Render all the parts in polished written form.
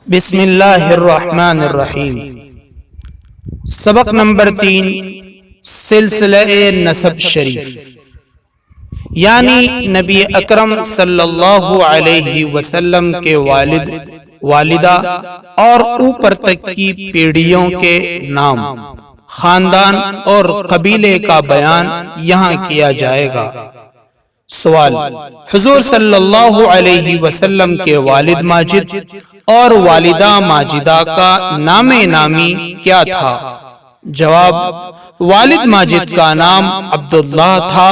بسم اللہ الرحمن الرحیم۔ سبق نمبر 3، سلسلہ نسب شریف، یعنی نبی اکرم صلی اللہ علیہ وسلم کے والد، والدہ اور اوپر تک کی پیڑھیوں کے نام، خاندان اور قبیلے کا بیان یہاں کیا جائے گا۔ سوال: حضور صلی اللہ علیہ وسلم کے والد ماجد اور والدہ ماجدہ کا نام نامی کیا تھا؟ جواب: والد ماجد کا نام عبداللہ تھا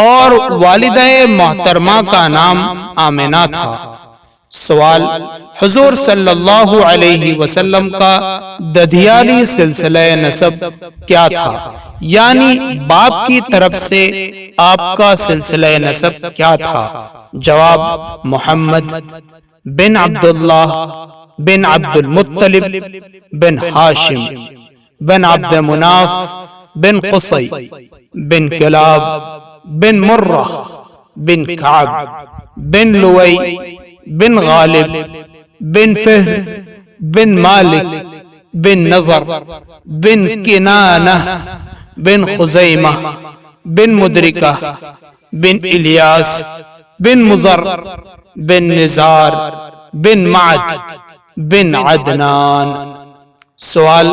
اور والدہ محترمہ کا نام آمنہ تھا۔ سوال: حضور صلی اللہ علیہ وسلم کا ددھیالی سلسلہ نسب کیا تھا؟ یعنی باپ کی طرف سے آپ کا سلسلہ نسب کیا تھا؟ جواب: محمد بن عبداللہ بن عبد المطلب بن ہاشم بن عبد مناف بن قصی بن کلاب بن مرہ بن کعب بن لوئی بن غالب بن فہر بن مالک بن نضر بن کنانہ بن خزیمہ بن مدرکہ بن الیاس بن مزر بن نزار بن معد بن عدنان۔ سوال: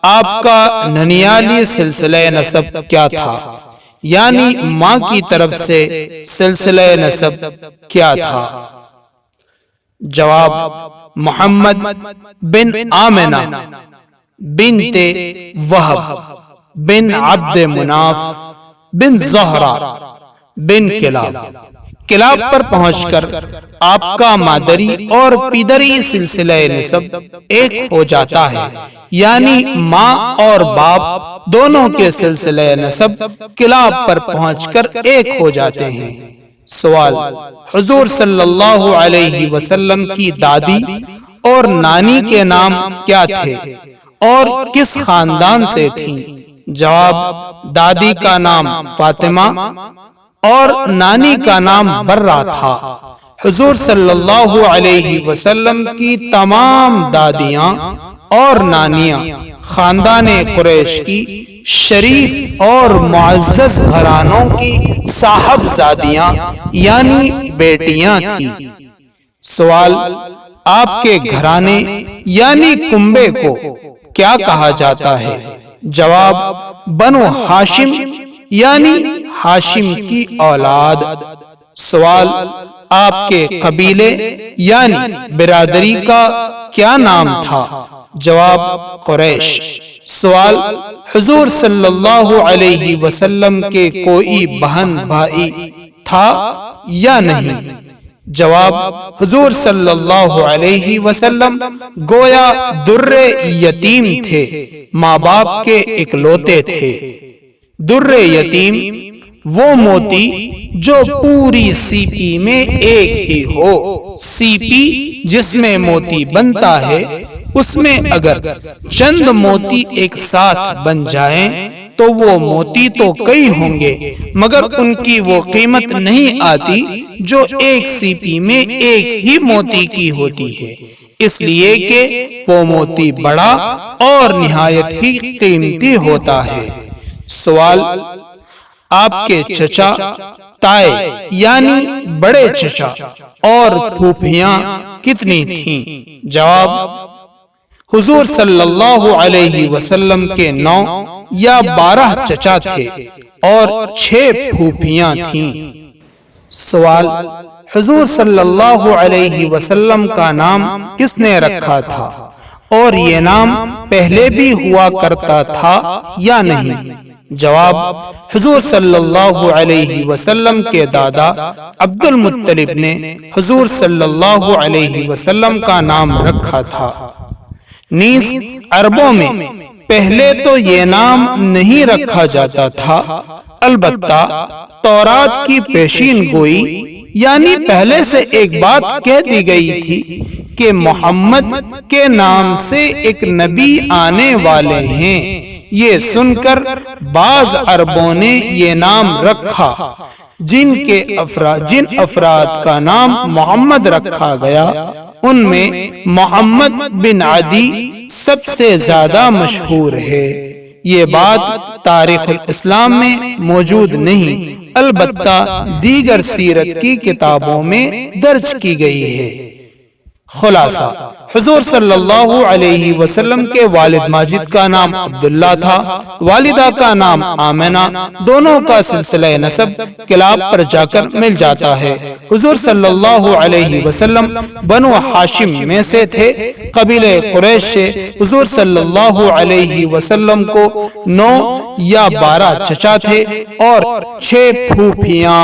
آپ کا ننیالی سلسلہ نسب کیا تھا؟ یعنی ماں کی طرف سے سلسلہ نسب کیا تھا؟ جواب: محمد بن آمنہ بنت وہب بن عبد مناف بن زہرہ بن کلاب۔ کلاب پر پہنچ کر آپ کا مادری اور پیدری سلسلہ نسب ایک ہو جاتا ہے، یعنی ماں اور باپ دونوں کے سلسلہ نسب کلاب پر پہنچ کر ایک ہو جاتے ہیں۔ سوال: حضور صلی اللہ علیہ وسلم کی دادی اور نانی کے نام کیا تھے اور کس خاندان سے تھیں؟ جواب: دادی کا نام فاطمہ اور نانی کا نام برہ تھا۔ حضور صلی اللہ علیہ وسلم کی تمام دادیاں اور نانیاں خاندان قریش کی شریف اور معزز گھرانوں کی صاحبزادیاں یعنی بیٹیاں تھیں۔ سوال: آپ کے گھرانے یعنی کنبے کو کیا کہا جاتا ہے؟ جواب: بنو ہاشم یعنی ہاشم کی اولاد۔ سوال: آپ کے قبیلے یعنی برادری کا کیا نام تھا؟ جواب: قریش۔ سوال: حضور صلی اللہ علیہ وسلم کے کوئی بہن بھائی تھا یا نہیں؟ جواب: حضور صلی اللہ علیہ وسلم گویا در یتیم تھے، ماں باپ کے اکلوتے تھے۔ در یتیم وہ موتی جو پوری سیپی میں ایک ہی ہو۔ سیپی جس میں موتی بنتا ہے، اس میں اگر چند موتی ایک ساتھ بن جائیں تو وہ موتی تو کئی ہوں گے، مگر ان کی وہ قیمت نہیں آتی جو ایک سیپی میں ایک ہی موتی کی ہوتی ہے، اس لیے کہ وہ موتی بڑا اور نہایت ہی قیمتی ہوتا ہے۔ سوال: آپ کے چچا، تائے یعنی بڑے چچا اور پھوپھیاں کتنی تھیں؟ جواب: حضور صلی اللہ علیہ وسلم کے 9 یا 12 چچا تھے اور 6 پھوپھیاں تھیں۔ سوال: حضور صلی اللہ علیہ وسلم کا نام کس نے رکھا تھا اور یہ نام پہلے بھی ہوا کرتا تھا یا نہیں؟ جواب: حضور صلی اللہ علیہ وسلم کے دادا عبد المطلب نے حضور صلی اللہ علیہ وسلم کا نام رکھا تھا۔ نیز عربوں میں پہلے تو یہ نام نہیں رکھا جاتا تھا، البتہ تورات کی پیشین گوئی یعنی پہلے سے ایک بات کہہ دی گئی تھی کہ محمد کے نام سے ایک نبی آنے والے ہیں۔ یہ سن کر بعض عربوں نے یہ نام رکھا۔ جن افراد کا نام محمد رکھا گیا ان میں محمد بن عدی سب سے زیادہ مشہور ہے۔ یہ بات تاریخ الاسلام میں موجود نہیں، البتہ دیگر سیرت کی کتابوں میں درج کی گئی ہے۔ خلاصہ، حضور صلی اللہ علیہ وسلم کے والد ماجد کا نام عبداللہ تھا، والدہ کا نام آمنہ، دونوں کا سلسلہ نسب کلاب پر جا کر مل جاتا ہے۔ حضور صلی اللہ علیہ وسلم بنو ہاشم میں سے تھے، قبیلہ قریش سے حضور صلی اللہ علیہ وسلم کو 9 یا 12 چچا تھے اور 6 پھوپھیاں۔